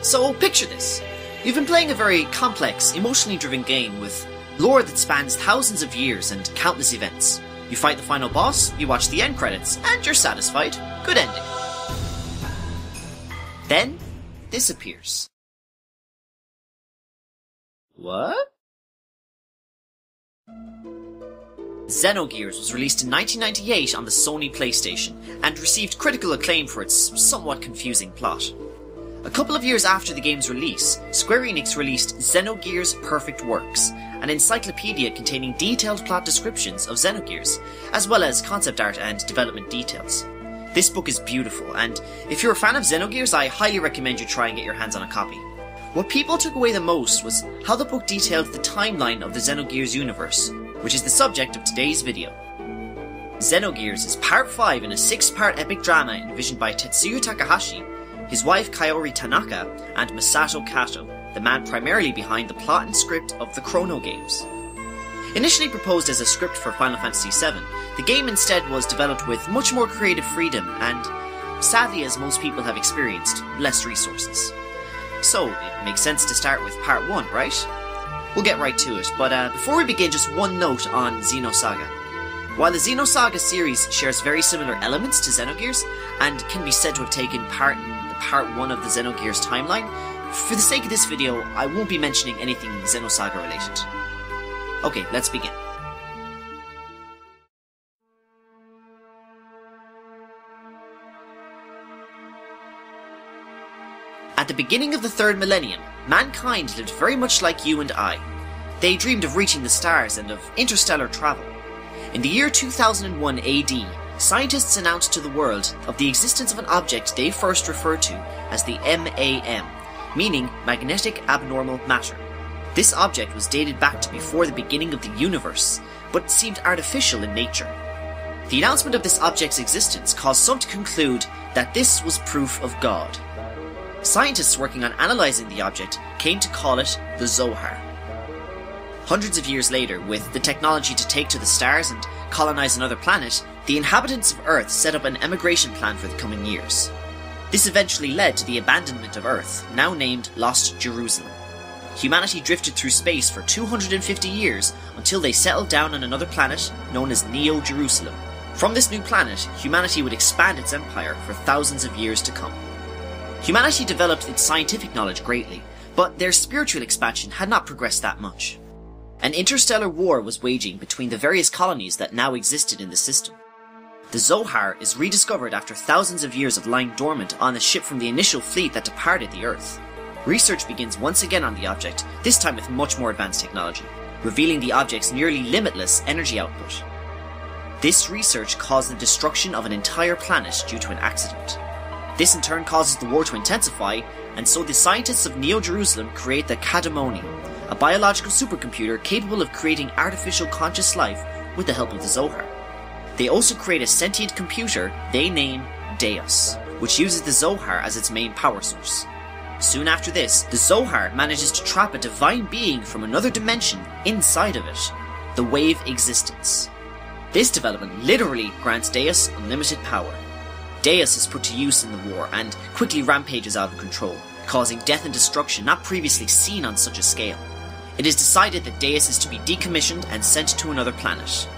So picture this. You've been playing a very complex, emotionally driven game with lore that spans thousands of years and countless events. You fight the final boss, you watch the end credits, and you're satisfied. Good ending. Then, this appears. What? Xenogears was released in 1998 on the Sony PlayStation, and received critical acclaim for its somewhat confusing plot. A couple of years after the game's release, Square Enix released Xenogears Perfect Works, an encyclopedia containing detailed plot descriptions of Xenogears, as well as concept art and development details. This book is beautiful, and if you're a fan of Xenogears, I highly recommend you try and get your hands on a copy. What people took away the most was how the book detailed the timeline of the Xenogears universe, which is the subject of today's video. Xenogears is part 5 in a 6-part epic drama envisioned by Tetsuya Takahashi, his wife Kaori Tanaka, and Masato Kato, the man primarily behind the plot and script of the Chrono games. Initially proposed as a script for Final Fantasy VII, the game instead was developed with much more creative freedom and, sadly as most people have experienced, less resources. So, it makes sense to start with part 1, right? We'll get right to it, but before we begin, just one note on Xenosaga. While the Xenosaga series shares very similar elements to Xenogears, and can be said to have taken part in the part 1 of the Xenogears timeline, for the sake of this video, I won't be mentioning anything Xenosaga related. Okay, let's begin. At the beginning of the 3rd millennium, mankind lived very much like you and I. They dreamed of reaching the stars and of interstellar travel. In the year 2001 AD, scientists announced to the world of the existence of an object they first referred to as the MAM, meaning Magnetic Abnormal Matter. This object was dated back to before the beginning of the universe, but seemed artificial in nature. The announcement of this object's existence caused some to conclude that this was proof of God. Scientists working on analysing the object came to call it the Zohar. Hundreds of years later, with the technology to take to the stars and colonise another planet, the inhabitants of Earth set up an emigration plan for the coming years. This eventually led to the abandonment of Earth, now named Lost Jerusalem. Humanity drifted through space for 250 years until they settled down on another planet known as Neo Jerusalem. From this new planet, humanity would expand its empire for thousands of years to come. Humanity developed its scientific knowledge greatly, but their spiritual expansion had not progressed that much. An interstellar war was waging between the various colonies that now existed in the system. The Zohar is rediscovered after thousands of years of lying dormant on a ship from the initial fleet that departed the Earth. Research begins once again on the object, this time with much more advanced technology, revealing the object's nearly limitless energy output. This research caused the destruction of an entire planet due to an accident. This in turn causes the war to intensify, and so the scientists of Neo Jerusalem create the Kadamoni, a biological supercomputer capable of creating artificial conscious life with the help of the Zohar. They also create a sentient computer they name Deus, which uses the Zohar as its main power source. Soon after this, the Zohar manages to trap a divine being from another dimension inside of it, the Wave Existence. This development literally grants Deus unlimited power. Deus is put to use in the war and quickly rampages out of control, causing death and destruction not previously seen on such a scale. It is decided that Deus is to be decommissioned and sent to another planet.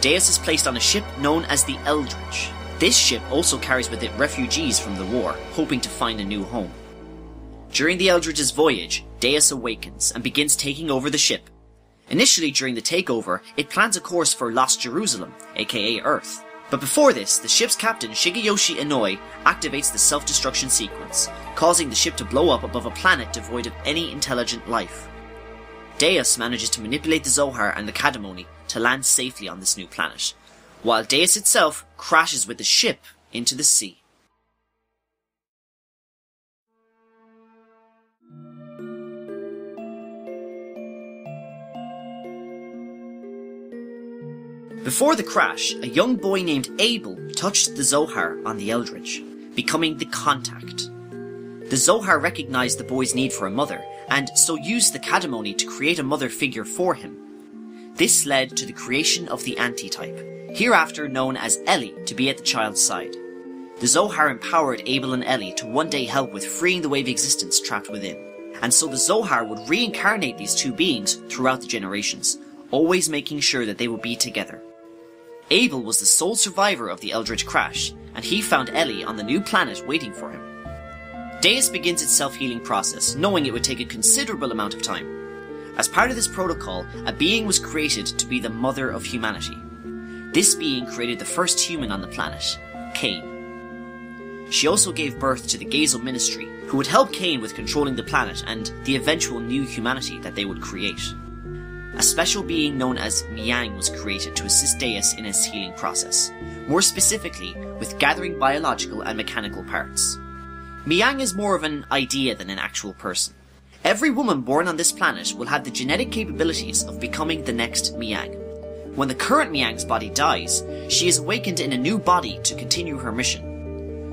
Deus is placed on a ship known as the Eldritch. This ship also carries with it refugees from the war, hoping to find a new home. During the Eldritch's voyage, Deus awakens and begins taking over the ship. Initially during the takeover, it plans a course for Lost Jerusalem, aka Earth. But before this, the ship's captain Shigeyoshi Inoi activates the self-destruction sequence, causing the ship to blow up above a planet devoid of any intelligent life. Deus manages to manipulate the Zohar and the Kadamoni to land safely on this new planet, while Deus itself crashes with the ship into the sea. Before the crash, a young boy named Abel touched the Zohar on the Eldritch, becoming the Contact. The Zohar recognized the boy's need for a mother, and so used the Kadamoni to create a mother figure for him. This led to the creation of the Antitype, hereafter known as Ellie, to be at the child's side. The Zohar empowered Abel and Ellie to one day help with freeing the wave existence trapped within, and so the Zohar would reincarnate these two beings throughout the generations, always making sure that they would be together. Abel was the sole survivor of the Eldritch crash, and he found Ellie on the new planet waiting for him. Deus begins its self-healing process, knowing it would take a considerable amount of time. As part of this protocol, a being was created to be the mother of humanity. This being created the first human on the planet, Cain. She also gave birth to the Gazel Ministry, who would help Cain with controlling the planet and the eventual new humanity that they would create. A special being known as Miang was created to assist Deus in his healing process, more specifically with gathering biological and mechanical parts. Miang is more of an idea than an actual person. Every woman born on this planet will have the genetic capabilities of becoming the next Miang. When the current Miang's body dies, she is awakened in a new body to continue her mission.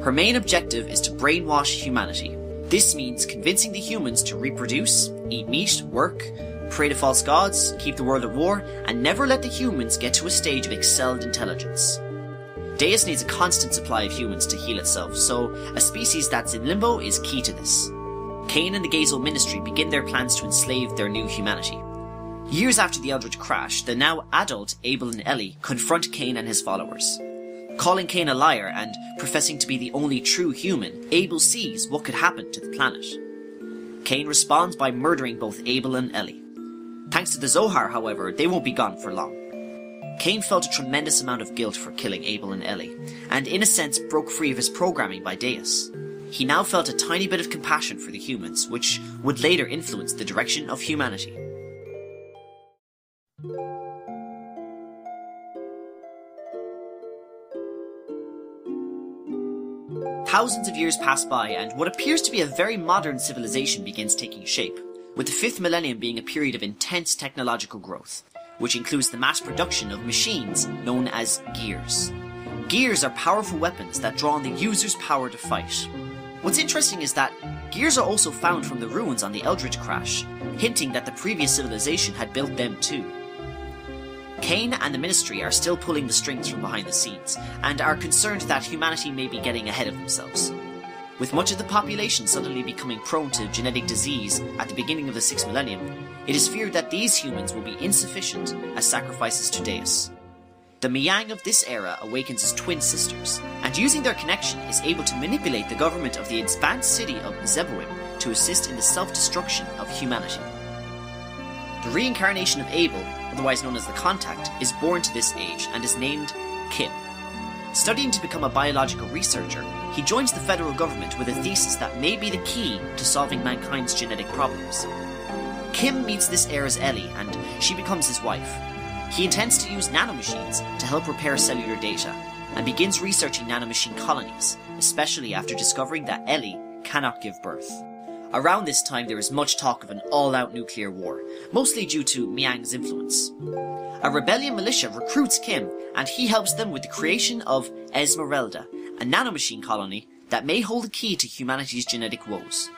Her main objective is to brainwash humanity. This means convincing the humans to reproduce, eat meat, work, pray to false gods, keep the world at war, and never let the humans get to a stage of excelled intelligence. Deus needs a constant supply of humans to heal itself, so a species that's in limbo is key to this. Cain and the Gazel Ministry begin their plans to enslave their new humanity. Years after the Eldritch crash, the now adult Abel and Ellie confront Cain and his followers. Calling Cain a liar and professing to be the only true human, Abel sees what could happen to the planet. Cain responds by murdering both Abel and Ellie. Thanks to the Zohar, however, they won't be gone for long. Cain felt a tremendous amount of guilt for killing Abel and Ellie, and in a sense broke free of his programming by Deus. He now felt a tiny bit of compassion for the humans, which would later influence the direction of humanity. Thousands of years pass by, and what appears to be a very modern civilization begins taking shape, with the 5th millennium being a period of intense technological growth, which includes the mass production of machines known as gears. Gears are powerful weapons that draw on the user's power to fight. What's interesting is that gears are also found from the ruins on the Eldritch crash, hinting that the previous civilization had built them too. Cain and the Ministry are still pulling the strings from behind the scenes, and are concerned that humanity may be getting ahead of themselves. With much of the population suddenly becoming prone to genetic disease at the beginning of the 6th millennium, it is feared that these humans will be insufficient as sacrifices to Deus. The Miang of this era awakens his twin sisters, and using their connection is able to manipulate the government of the advanced city of Zeboim to assist in the self-destruction of humanity. The reincarnation of Abel, otherwise known as the Contact, is born to this age and is named Kim. Studying to become a biological researcher, he joins the federal government with a thesis that may be the key to solving mankind's genetic problems. Kim meets this era's Ellie, and she becomes his wife. He intends to use nanomachines to help repair cellular data, and begins researching nanomachine colonies, especially after discovering that Ellie cannot give birth. Around this time there is much talk of an all-out nuclear war, mostly due to Miang's influence. A rebellion militia recruits Kim, and he helps them with the creation of Esmeralda, a nanomachine colony that may hold the key to humanity's genetic woes.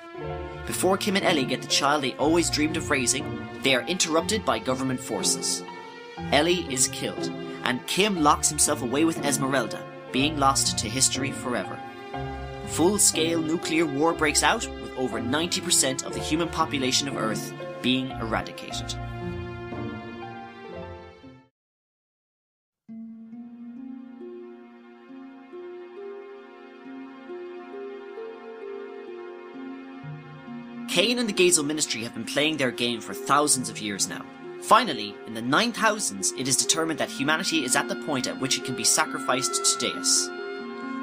Before Kim and Ellie get the child they always dreamed of raising, they are interrupted by government forces. Ellie is killed, and Kim locks himself away with Esmeralda, being lost to history forever. Full-scale nuclear war breaks out, with over 90% of the human population of Earth being eradicated. Cain and the Gazel Ministry have been playing their game for thousands of years now. Finally, in the 9000s, it is determined that humanity is at the point at which it can be sacrificed to Deus.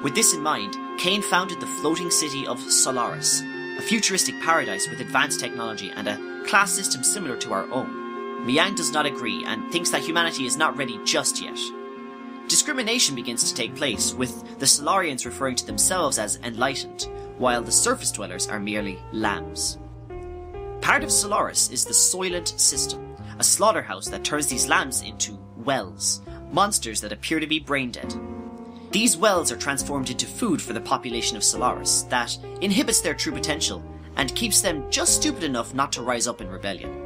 With this in mind, Cain founded the floating city of Solaris, a futuristic paradise with advanced technology and a class system similar to our own. Miang does not agree and thinks that humanity is not ready just yet. Discrimination begins to take place, with the Solarians referring to themselves as enlightened, while the surface dwellers are merely lambs. Part of Solaris is the Soylent System, a slaughterhouse that turns these lambs into wells, monsters that appear to be brain dead. These wells are transformed into food for the population of Solaris that inhibits their true potential and keeps them just stupid enough not to rise up in rebellion.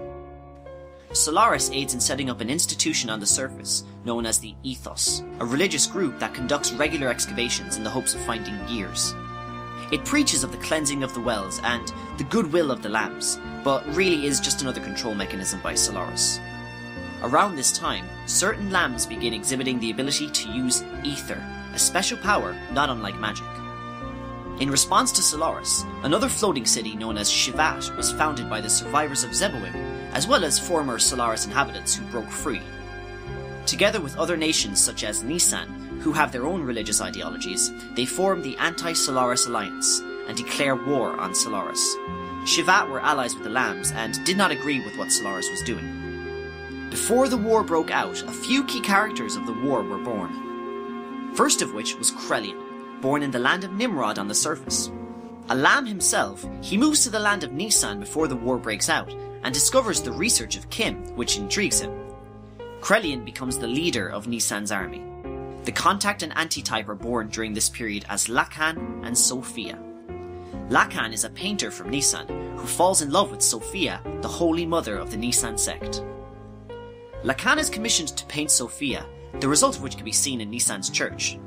Solaris aids in setting up an institution on the surface known as the Ethos, a religious group that conducts regular excavations in the hopes of finding gears. It preaches of the cleansing of the wells and the goodwill of the lambs, but really is just another control mechanism by Solaris. Around this time, certain lambs begin exhibiting the ability to use ether, a special power not unlike magic. In response to Solaris, another floating city known as Shivat was founded by the survivors of Zeboim, as well as former Solaris inhabitants who broke free. Together with other nations such as Nisan, who have their own religious ideologies, they form the Anti-Solaris Alliance and declare war on Solaris. Shivat were allies with the Lambs and did not agree with what Solaris was doing. Before the war broke out, a few key characters of the war were born. First of which was Krelian, born in the land of Nimrod on the surface. A lamb himself, he moves to the land of Nisan before the war breaks out and discovers the research of Kim, which intrigues him. Krelian becomes the leader of Nisan's army. The Contact and Antitype are born during this period as Lakan and Sophia. Lakan is a painter from Nisan who falls in love with Sophia, the holy mother of the Nisan sect. Lakan is commissioned to paint Sophia, the result of which can be seen in Nisan's church.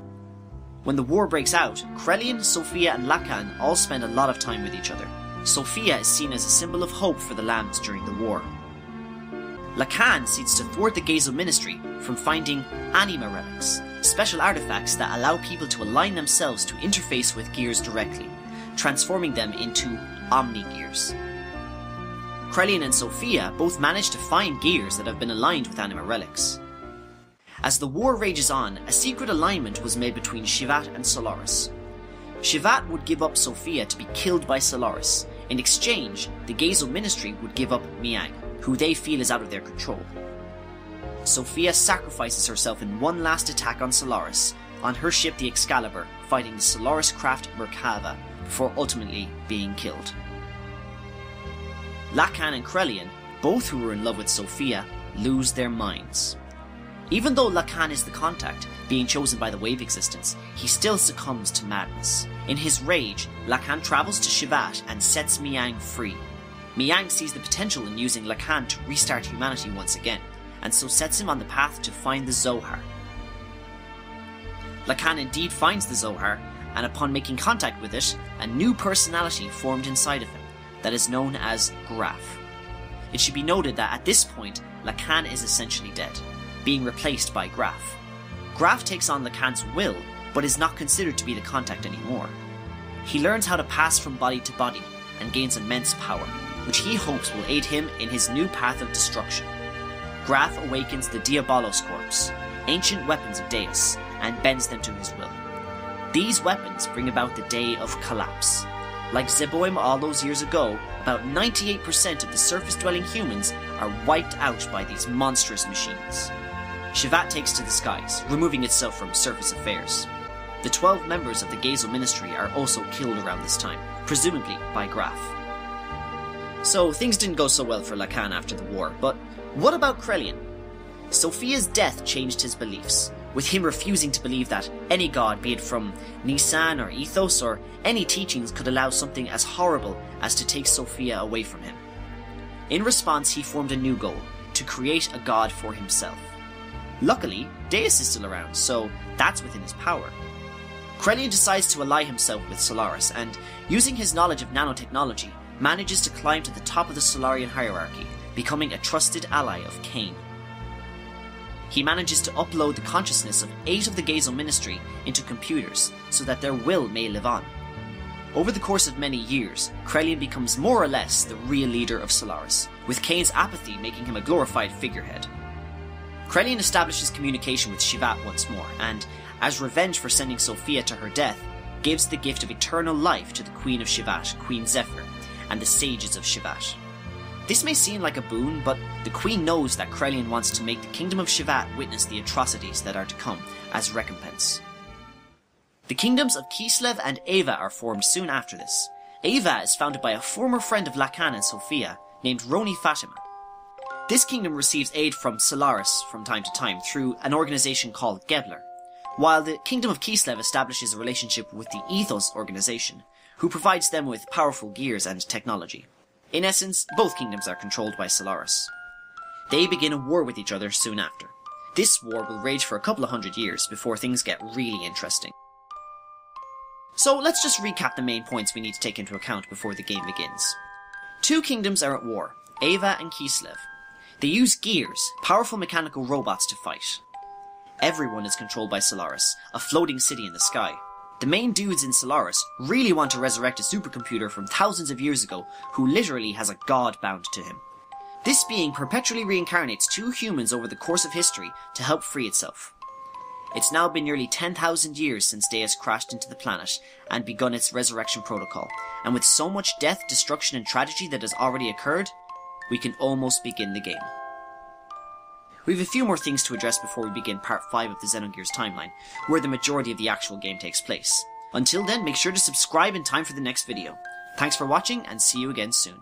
When the war breaks out, Krelian, Sophia and Lakan all spend a lot of time with each other. Sophia is seen as a symbol of hope for the lambs during the war. Lakan seeks to thwart the Gazel ministry from finding anima relics, special artifacts that allow people to align themselves to interface with gears directly, transforming them into omni-gears. Krelian and Sophia both manage to find gears that have been aligned with anima relics. As the war rages on, a secret alignment was made between Shivat and Solaris. Shivat would give up Sophia to be killed by Solaris. In exchange, the Gazel ministry would give up Miang, who they feel is out of their control. Sophia sacrifices herself in one last attack on Solaris, on her ship the Excalibur, fighting the Solaris craft Merkava, before ultimately being killed. Lakan and Krelian, both who were in love with Sophia, lose their minds. Even though Lakan is the Contact, being chosen by the Wave Existence, he still succumbs to madness. In his rage, Lakan travels to Shivat and sets Miang free. Miang sees the potential in using Lakan to restart humanity once again, and so sets him on the path to find the Zohar. Lakan indeed finds the Zohar, and upon making contact with it, a new personality formed inside of him, that is known as Graf. It should be noted that at this point, Lakan is essentially dead, being replaced by Graf. Graf takes on Lakan's will, but is not considered to be the Contact anymore. He learns how to pass from body to body, and gains immense power, which he hopes will aid him in his new path of destruction. Graf awakens the Diabolos Corpse, ancient weapons of Deus, and bends them to his will. These weapons bring about the Day of Collapse. Like Zeboim all those years ago, about 98% of the surface-dwelling humans are wiped out by these monstrous machines. Shivat takes to the skies, removing itself from surface affairs. The 12 members of the Gazel ministry are also killed around this time, presumably by Graf. So things didn't go so well for Lakan after the war, but what about Krelian? Sophia's death changed his beliefs, with him refusing to believe that any god, be it from Nisan or Ethos or any teachings, could allow something as horrible as to take Sophia away from him. In response, he formed a new goal, to create a god for himself. Luckily, Deus is still around, so that's within his power. Krelian decides to ally himself with Solaris, and using his knowledge of nanotechnology, manages to climb to the top of the Solarian hierarchy, becoming a trusted ally of Cain. He manages to upload the consciousness of 8 of the Gazel ministry into computers, so that their will may live on. Over the course of many years, Krelian becomes more or less the real leader of Solaris, with Cain's apathy making him a glorified figurehead. Krelian establishes communication with Shivat once more, and, as revenge for sending Sophia to her death, gives the gift of eternal life to the Queen of Shivat, Queen Zephyr, and the sages of Shivat. This may seem like a boon, but the Queen knows that Krelian wants to make the Kingdom of Shivat witness the atrocities that are to come as recompense. The kingdoms of Kislev and Ava are formed soon after this. Ava is founded by a former friend of Lakan and Sophia, named Roni Fatima. This kingdom receives aid from Solaris from time to time through an organization called Gebler, while the Kingdom of Kislev establishes a relationship with the Ethos organization, who provides them with powerful gears and technology. In essence, both kingdoms are controlled by Solaris. They begin a war with each other soon after. This war will rage for a couple of 100 years before things get really interesting. So let's just recap the main points we need to take into account before the game begins. Two kingdoms are at war, Ava and Kislev. They use gears, powerful mechanical robots, to fight. Everyone is controlled by Solaris, a floating city in the sky. The main dudes in Solaris really want to resurrect a supercomputer from thousands of years ago who literally has a god bound to him. This being perpetually reincarnates two humans over the course of history to help free itself. It's now been nearly 10,000 years since Deus crashed into the planet and begun its resurrection protocol, and with so much death, destruction and tragedy that has already occurred, we can almost begin the game. We have a few more things to address before we begin part 5 of the Xenogears timeline, where the majority of the actual game takes place. Until then, make sure to subscribe in time for the next video. Thanks for watching, and see you again soon.